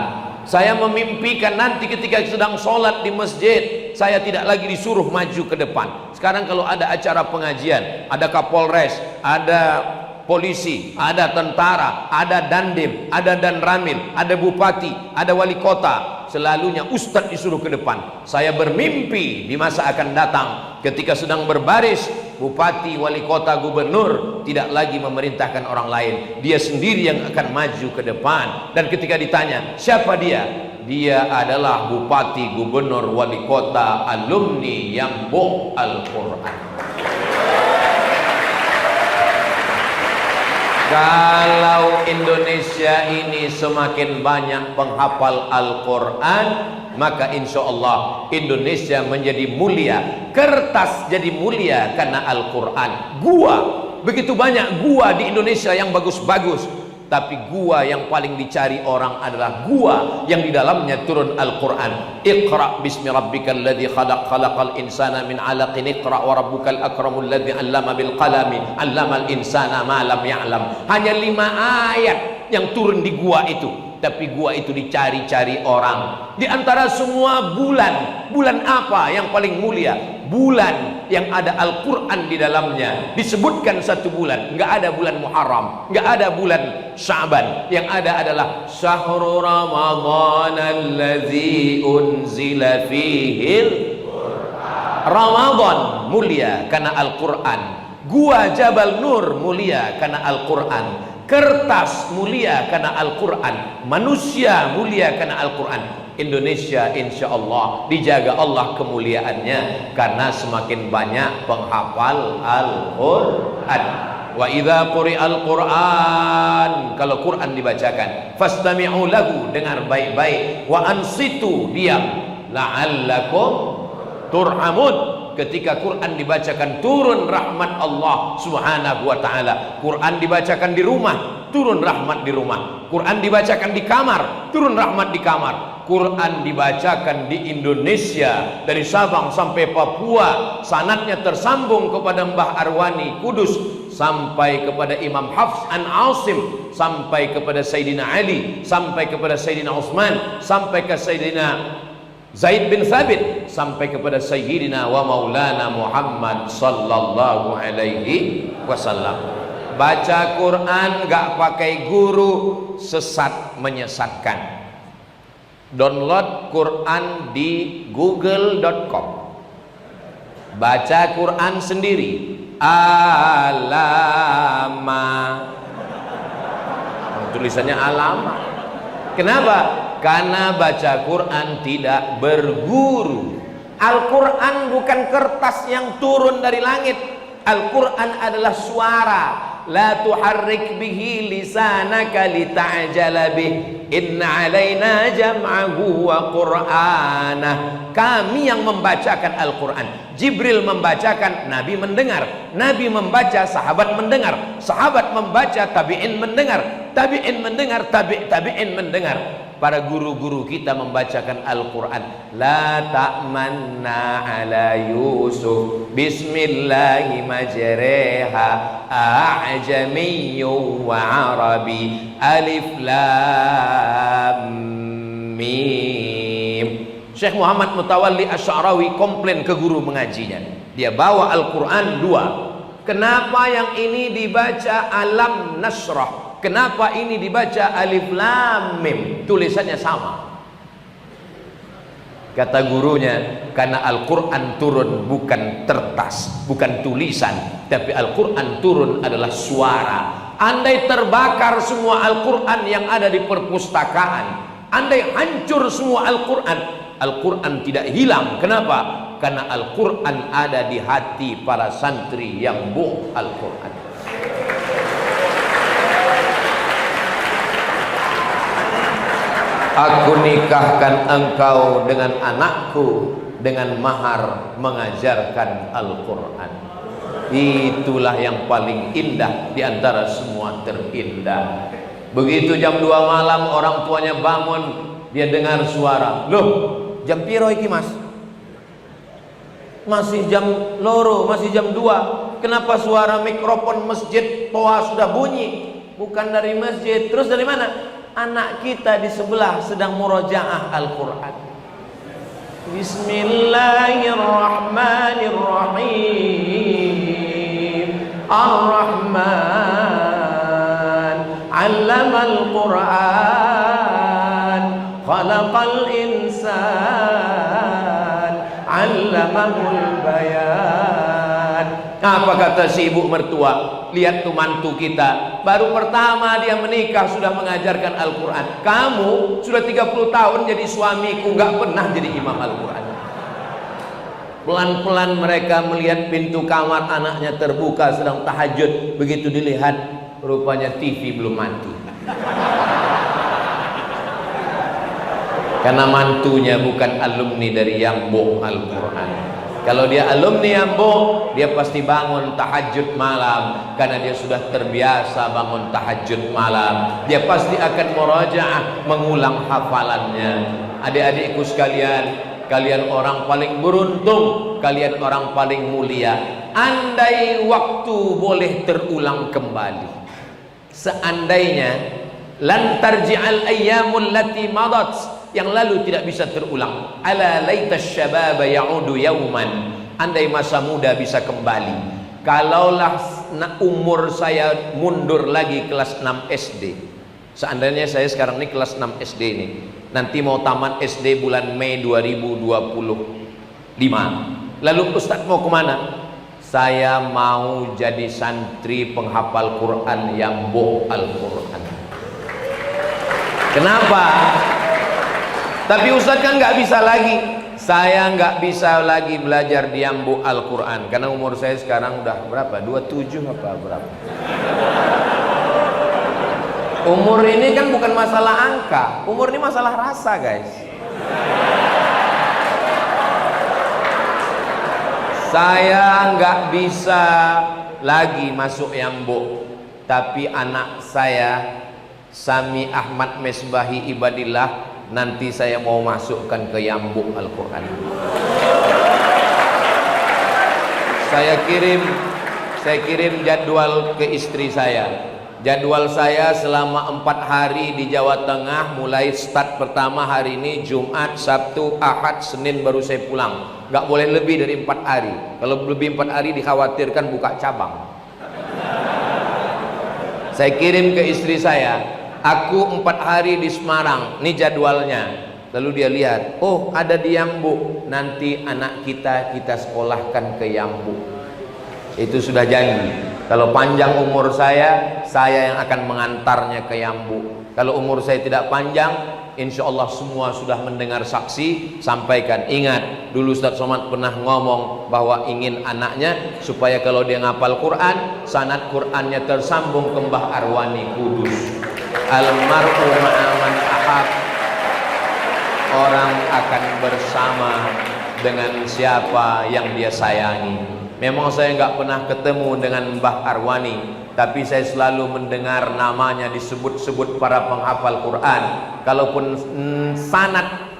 Saya memimpikan nanti ketika sedang sholat di masjid, saya tidak lagi disuruh maju ke depan. Sekarang kalau ada acara pengajian, ada Kapolres, ada polisi, ada tentara, ada dandim, ada danramil, ada bupati, ada wali kota, selalunya ustadz disuruh ke depan. Saya bermimpi di masa akan datang ketika sedang berbaris, bupati, wali kota, gubernur tidak lagi memerintahkan orang lain, dia sendiri yang akan maju ke depan. Dan ketika ditanya siapa dia, dia adalah bupati, gubernur, wali kota, alumni yang Boh Al-Quran. Kalau Indonesia ini semakin banyak penghafal Al-Quran, maka insya Allah Indonesia menjadi mulia. Kertas jadi mulia karena Al-Quran. Gua, begitu banyak gua di Indonesia yang bagus-bagus, tapi gua yang paling dicari orang adalah gua yang di dalamnya turun Al-Quran. Iqra bismi rabbikal ladzi khalaq, khalaqal insana min 'alaqin, iqra wa rabbukal akramul ladzi 'allama bil qalami 'allamal insana ma lam ya'lam. Hanya 5 ayat yang turun di gua itu, tapi gua itu dicari-cari orang. Di antara semua bulan, bulan apa yang paling mulia? Bulan yang ada Al-Quran di dalamnya. Disebutkan satu bulan, nggak ada bulan Muharram, nggak ada bulan Sya'ban. Yang ada adalah Syahrul Ramadhan allazi unzila fihil Ramadan, mulia karena Al-Quran. Gua Jabal Nur mulia karena Al-Quran. Kertas mulia karena Al-Quran. Manusia mulia karena Al-Quran. Indonesia insya Allah dijaga Allah kemuliaannya karena semakin banyak penghafal Al-Quran. Wa idza quri'al Quran, kalau Quran dibacakan, fastami'u lahu, dengar baik-baik, wa ansitu, diam, la'allakum turhamun. Ketika Quran dibacakan, turun rahmat Allah subhanahu wa ta'ala. Quran dibacakan di rumah, turun rahmat di rumah. Quran dibacakan di kamar, turun rahmat di kamar. Quran dibacakan di Indonesia, dari Sabang sampai Papua, sanadnya tersambung kepada Mbah Arwani Kudus, sampai kepada Imam Hafs an Asim, sampai kepada Sayyidina Ali, sampai kepada Sayyidina Utsman, sampai ke Sayyidina Zaid bin Thabit, sampai kepada Sayyidina wa Maulana Muhammad sallallahu alaihi wasallam. Baca Quran gak pakai guru, sesat menyesatkan. Download Quran di google.com. Baca Quran sendiri. Alama, tulisannya alama. Kenapa? Karena baca Quran tidak berguru. Al-Quran bukan kertas yang turun dari langit. Al-Quran adalah suara. La tuharrik bihi lisanaka lita'jala bih. Inna alaina jam'ahu wa qur'anah. Kami yang membacakan Al-Quran. Jibril membacakan, Nabi mendengar. Nabi membaca, sahabat mendengar. Sahabat membaca, tabi'in mendengar. Tabi'in mendengar, tabi'in mendengar. Para guru-guru kita membacakan Al-Quran. La ta'manna ala Yusuf Bismillahi majreha a'jamiyyu wa arabi Alif lam mim. Syekh Muhammad Mutawalli Asy'arawi komplain ke guru mengajinya. Dia bawa Al-Quran 2. Kenapa yang ini dibaca Alam Nasrah? Kenapa ini dibaca Alif Lam Mim? Tulisannya sama. Kata gurunya, karena Al-Quran turun bukan kertas, bukan tulisan, tapi Al-Quran turun adalah suara. Andai terbakar semua Al-Quran yang ada di perpustakaan, andai hancur semua Al-Quran, Al-Quran tidak hilang. Kenapa? Karena Al-Quran ada di hati para santri yang buh Al-Quran. Aku nikahkan engkau dengan anakku dengan mahar mengajarkan Al-Quran. Itulah yang paling indah di antara semua terindah. Begitu jam 2 malam orang tuanya bangun, dia dengar suara. Loh, jam piro iki mas? Masih jam loro, masih jam 2. Kenapa suara mikrofon masjid toa sudah bunyi? Bukan dari masjid. Terus dari mana? Anak kita di sebelah sedang murojaah Al-Quran. Bismillahirrahmanirrahim. Ar-Rahman 'allamal Quran, khalaqal insan, 'allamahul bayan. Apa kata si ibu mertua? Lihat tuh mantu kita, baru pertama dia menikah sudah mengajarkan Al-Quran. Kamu sudah 30 tahun jadi suamiku, nggak pernah jadi imam Al-Quran. Pelan-pelan mereka melihat pintu kamar anaknya terbuka sedang tahajud. Begitu dilihat, rupanya TV belum mati. Karena mantunya bukan alumni dari Yambo Al-Quran. Kalau dia alumni Ambo, dia pasti bangun tahajud malam karena dia sudah terbiasa bangun tahajud malam. Dia pasti akan murajaah, mengulang hafalannya. Adik-adikku sekalian, kalian orang paling beruntung, kalian orang paling mulia. Andai waktu boleh terulang kembali, seandainya lan tarji'al ayyamul lati madat, yang lalu tidak bisa terulang. Ala laita syababa ya'udu yauman, andai masa muda bisa kembali. Kalaulah umur saya mundur lagi kelas 6 SD. Seandainya saya sekarang ini kelas 6 SD ini, nanti mau tamat SD bulan Mei 2025. Lalu Ustadz mau kemana? Saya mau jadi santri penghafal Quran yang boh Al-Quran. Kenapa? Tapi Ustadz kan nggak bisa lagi. Saya nggak bisa lagi belajar di Ambo Al-Quran karena umur saya sekarang udah berapa? 27 apa berapa? Umur ini kan bukan masalah angka, umur ini masalah rasa, guys. Saya nggak bisa lagi masuk Yambo, tapi anak saya Sami Ahmad Mesbahi Ibadillah nanti saya mau masukkan ke Yambo Al-Quran. Saya kirim jadwal ke istri saya. Jadwal saya selama 4 hari di Jawa Tengah, mulai start pertama hari ini Jumat, Sabtu, Ahad, Senin baru saya pulang. Gak boleh lebih dari 4 hari. Kalau lebih 4 hari dikhawatirkan buka cabang. Saya kirim ke istri saya, aku 4 hari di Semarang, ini jadwalnya. Lalu dia lihat, oh ada di Yambu, nanti anak kita sekolahkan ke Yambu. Itu sudah janji. Kalau panjang umur saya yang akan mengantarnya ke Yambu. Kalau umur saya tidak panjang, insya Allah semua sudah mendengar saksi, sampaikan. Ingat, dulu Ustaz Somad pernah ngomong bahwa ingin anaknya supaya kalau dia ngapal Quran, sanad Qurannya tersambung ke Mbah Arwani Kudus. Almarhum ma'aman ahab, orang akan bersama dengan siapa yang dia sayangi. Memang saya nggak pernah ketemu dengan Mbah Arwani, tapi saya selalu mendengar namanya disebut-sebut para penghafal Quran. Kalaupun sanad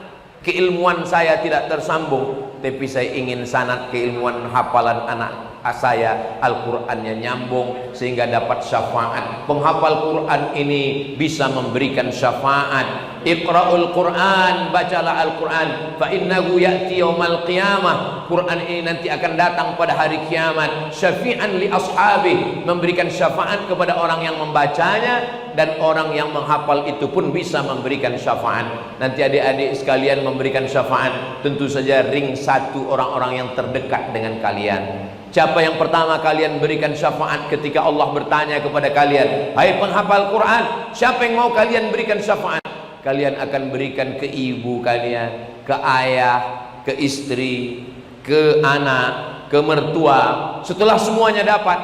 keilmuan saya tidak tersambung, tapi saya ingin sanad keilmuan hafalan anak saya Al-Qur'annya nyambung sehingga dapat syafaat. Penghafal Quran ini bisa memberikan syafaat. Iqra'ul Quran, bacalah Al-Quran, fa innahu ya'ti yaumal qiyamah. Quran ini nanti akan datang pada hari kiamat, syafi'an li ashabih, memberikan syafaat kepada orang yang membacanya, dan orang yang menghafal itu pun bisa memberikan syafaat. Nanti adik-adik sekalian memberikan syafaat, tentu saja ring satu orang-orang yang terdekat dengan kalian. Siapa yang pertama kalian berikan syafaat ketika Allah bertanya kepada kalian, hai penghafal Quran, siapa yang mau kalian berikan syafaat? Kalian akan berikan ke ibu kalian, ke ayah, ke istri, ke anak, ke mertua. Setelah semuanya dapat,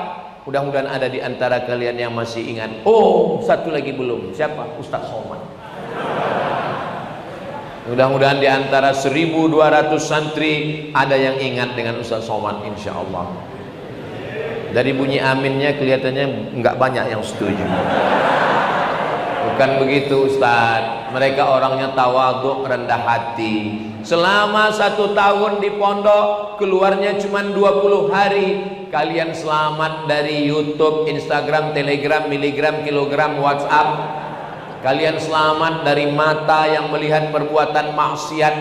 mudah-mudahan ada di antara kalian yang masih ingat. Oh, satu lagi belum. Siapa? Ustaz Somad. Mudah-mudahan di antara 1.200 santri ada yang ingat dengan Ustaz Somad, insya Allah. Dari bunyi aminnya kelihatannya nggak banyak yang setuju. Bukan begitu Ustaz, mereka orangnya tawadhu, rendah hati. Selama 1 tahun di pondok, keluarnya cuma 20 hari. Kalian selamat dari YouTube, Instagram, Telegram, miligram, kilogram, WhatsApp. Kalian selamat dari mata yang melihat perbuatan maksiat.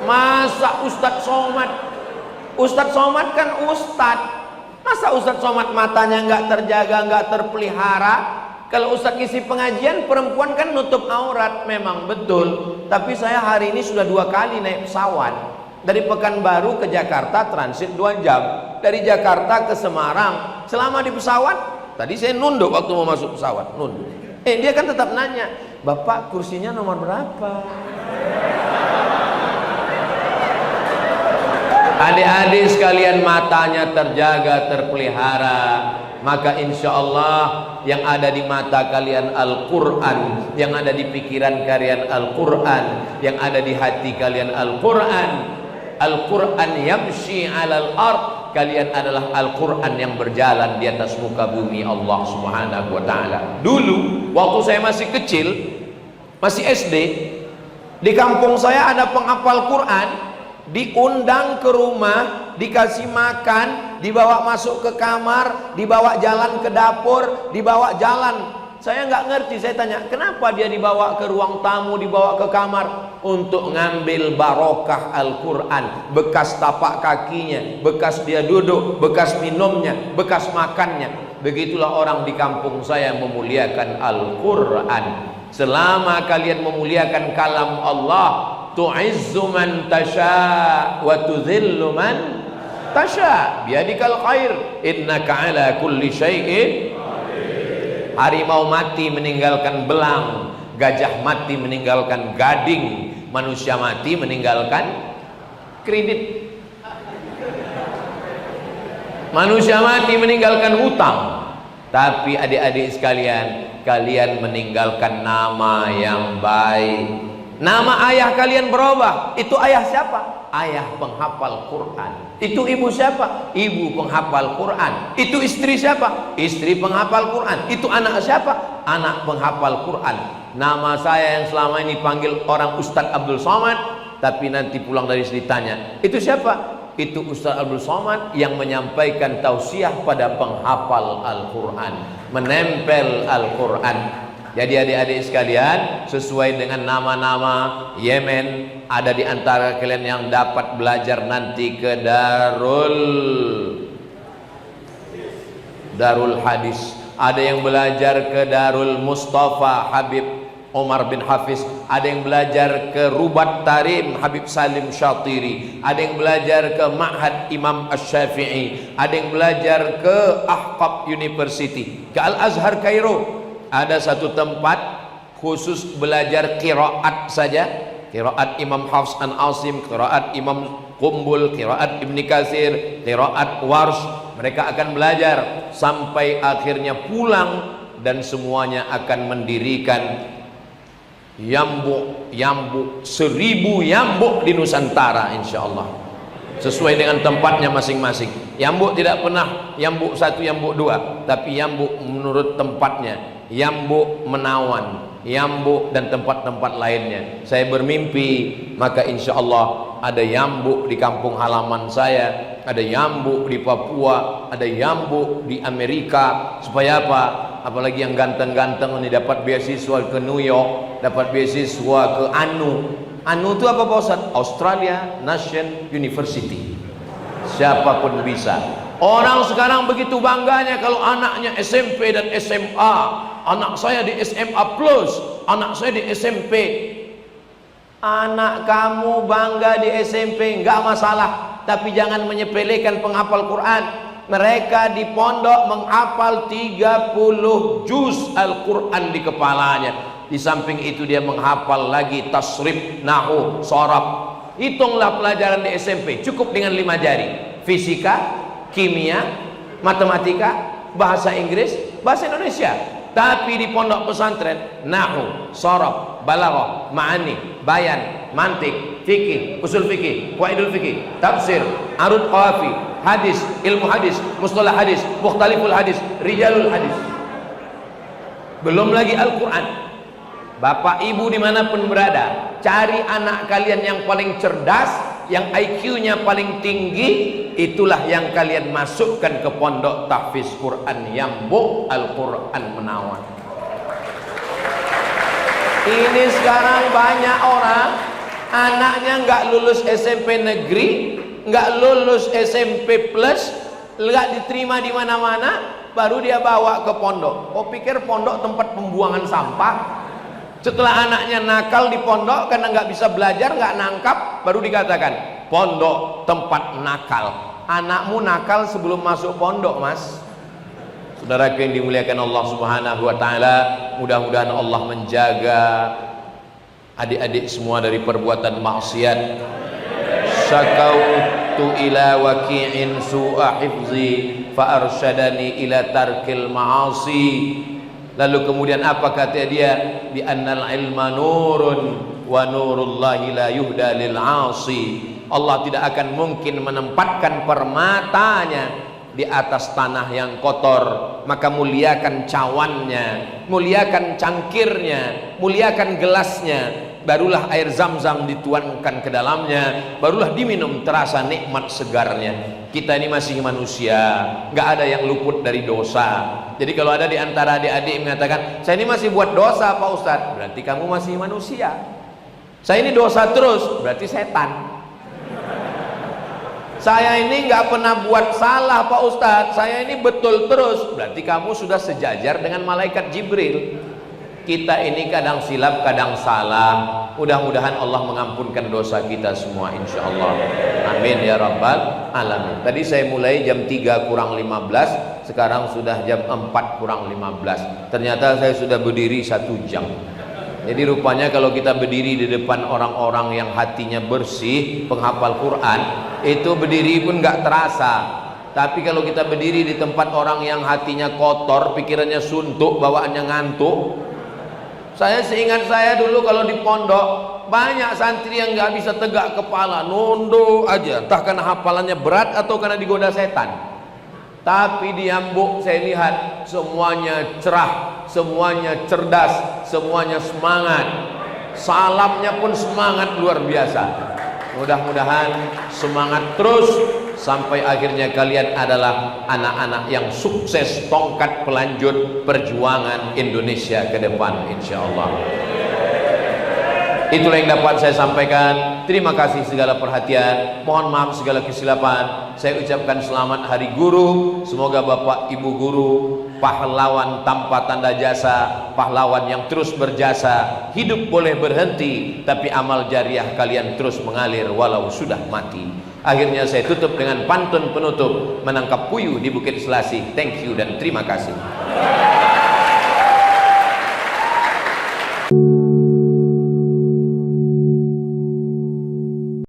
Masa Ustadz Somad? Ustadz Somad kan Ustadz. Masa Ustadz Somad matanya nggak terjaga, nggak terpelihara? Kalau Ustadz ngisi pengajian, perempuan kan nutup aurat, memang betul. Tapi saya hari ini sudah 2 kali naik pesawat. Dari Pekanbaru ke Jakarta transit 2 jam. Dari Jakarta ke Semarang. Selama di pesawat, tadi saya nunduk waktu mau masuk pesawat, nunduk. Dia kan tetap nanya, Bapak kursinya nomor berapa? Adik-adik sekalian, matanya terjaga, terpelihara, maka insya Allah yang ada di mata kalian Al-Quran, yang ada di pikiran kalian Al-Quran, yang ada di hati kalian Al-Quran. Al-Quran yamshi 'alal ard, kalian adalah Al-Quran yang berjalan di atas muka bumi Allah Subhanahu wa taala. Dulu waktu saya masih kecil, masih SD, di kampung saya ada penghafal Quran, diundang ke rumah, dikasih makan, dibawa masuk ke kamar, dibawa jalan ke dapur, dibawa jalan. Saya nggak ngerti, saya tanya, kenapa dia dibawa ke ruang tamu, dibawa ke kamar? Untuk ngambil barokah Al-Quran, bekas tapak kakinya, bekas dia duduk, bekas minumnya, bekas makannya. Begitulah orang di kampung saya memuliakan Al-Quran. Selama kalian memuliakan kalam Allah, tu'izzu man tasha wa tudhillu man tasha biadikal khair innaka ala kulli syai'in. Harimau mati meninggalkan belang, gajah mati meninggalkan gading, manusia mati meninggalkan kredit, manusia mati meninggalkan hutang. Tapi adik-adik sekalian, kalian meninggalkan nama yang baik. Nama ayah kalian berubah. Itu ayah siapa? Ayah penghafal Quran. Itu ibu siapa? Ibu penghafal Quran. Itu istri siapa? Istri penghafal Quran. Itu anak siapa? Anak penghafal Quran. Nama saya yang selama ini panggil orang Ustadz Abdul Somad, tapi nanti pulang dari sini tanya, itu siapa? Itu Ustadz Abdul Somad yang menyampaikan tausiah pada penghafal Al-Quran, menempel Al-Quran. Jadi adik-adik sekalian, sesuai dengan nama-nama Yemen, ada di antara kalian yang dapat belajar nanti ke Darul Hadis. Ada yang belajar ke Darul Mustafa Habib Omar bin Hafiz. Ada yang belajar ke Rubat Tarim Habib Salim Syatiri. Ada yang belajar ke Ma'had Imam Asy-Syafi'i. Ada yang belajar ke Ahqaf University, ke Al-Azhar Kairo. Ada satu tempat khusus belajar qiraat saja, qiraat Imam Hafs an Asim, qiraat Imam Qumbul, qiraat Ibni Katsir, qiraat Warsh. Mereka akan belajar sampai akhirnya pulang, dan semuanya akan mendirikan yambuk 1000 yambuk di Nusantara insyaallah, sesuai dengan tempatnya masing-masing. Yambuk tidak pernah yambuk 1, yambuk 2, tapi yambuk menurut tempatnya. Yambuk Menawan, Yambuk dan tempat-tempat lainnya. Saya bermimpi, maka insya Allah ada Yambuk di kampung halaman saya, ada Yambuk di Papua, ada Yambuk di Amerika. Supaya apa? Apalagi yang ganteng-ganteng ini dapat beasiswa ke New York, dapat beasiswa ke ANU itu apa Pak Ustaz? Australia National University. Siapapun bisa. Orang sekarang begitu bangganya kalau anaknya SMP dan SMA. Anak saya di SMA plus, anak saya di SMP. Anak kamu bangga di SMP, enggak masalah, tapi jangan menyepelekan penghafal Quran. Mereka di pondok menghafal 30 juz Al-Quran di kepalanya. Di samping itu dia menghafal lagi tasrif, nahu, sorab. Hitunglah pelajaran di SMP, cukup dengan 5 jari. Fisika, kimia, matematika, bahasa Inggris, bahasa Indonesia. Tapi di pondok pesantren, nahu, sorab, balaghah, ma'ani, bayan, mantik, fikih, usul fikih, qawaidul fikih, tafsir, arud qawafi, hadis, ilmu hadis, mustalah hadis, mukhtaliful hadis, rijalul hadis. Belum lagi Al-Quran. Bapak ibu dimanapun berada, cari anak kalian yang paling cerdas, yang IQ-nya paling tinggi. Itulah yang kalian masukkan ke pondok tahfiz Quran Yambuk Al-Quran Menawan. Ini sekarang banyak orang anaknya nggak lulus SMP negeri, nggak lulus SMP plus, nggak diterima di mana-mana, baru dia bawa ke pondok. Oh, pikir pondok tempat pembuangan sampah. Setelah anaknya nakal di pondok karena nggak bisa belajar, nggak nangkap, baru dikatakan pondok tempat nakal. Anakmu nakal sebelum masuk pondok, mas. Saudara yang dimuliakan Allah Subhanahu wa taala, mudah-mudahan Allah menjaga adik-adik semua dari perbuatan maksiat. Syakautu ila waqi'in su'a hifzi fa arsyadani ila tarkil ma'asi. Lalu kemudian apa kata dia? Bi annal ilma nurun wa nurullahi la yuhda lil 'asi. Allah tidak akan mungkin menempatkan permatanya di atas tanah yang kotor. Maka muliakan cawannya, muliakan cangkirnya, muliakan gelasnya, barulah air zam-zam dituangkan ke dalamnya, barulah diminum terasa nikmat segarnya. Kita ini masih manusia, nggak ada yang luput dari dosa. Jadi kalau ada di antara adik-adik mengatakan, saya ini masih buat dosa Pak Ustadz, berarti kamu masih manusia. Saya ini dosa terus, berarti setan. Saya ini nggak pernah buat salah Pak Ustadz, saya ini betul terus, berarti kamu sudah sejajar dengan malaikat Jibril. Kita ini kadang silap, kadang salah. Mudah-mudahan Allah mengampunkan dosa kita semua, insya Allah. Amin ya rabbal alamin. Tadi saya mulai jam 3 kurang 15, sekarang sudah jam 4 kurang 15. Ternyata saya sudah berdiri 1 jam. Jadi rupanya kalau kita berdiri di depan orang-orang yang hatinya bersih, penghafal Quran, itu berdiri pun nggak terasa. Tapi kalau kita berdiri di tempat orang yang hatinya kotor, pikirannya suntuk, bawaannya ngantuk. Saya seingat saya dulu kalau di pondok, banyak santri yang nggak bisa tegak kepala, nunduk aja, entah karena hafalannya berat atau karena digoda setan. Tapi di Ambuk saya lihat semuanya cerah, semuanya cerdas, semuanya semangat. Salamnya pun semangat luar biasa. Mudah-mudahan semangat terus sampai akhirnya kalian adalah anak-anak yang sukses, tongkat pelanjut perjuangan Indonesia ke depan, insya Allah. Itulah yang dapat saya sampaikan. Terima kasih segala perhatian, mohon maaf segala kesilapan. Saya ucapkan selamat Hari Guru. Semoga Bapak Ibu guru, pahlawan tanpa tanda jasa, pahlawan yang terus berjasa. Hidup boleh berhenti, tapi amal jariah kalian terus mengalir walau sudah mati. Akhirnya saya tutup dengan pantun penutup, menangkap puyuh di Bukit Selasih. Thank you dan terima kasih.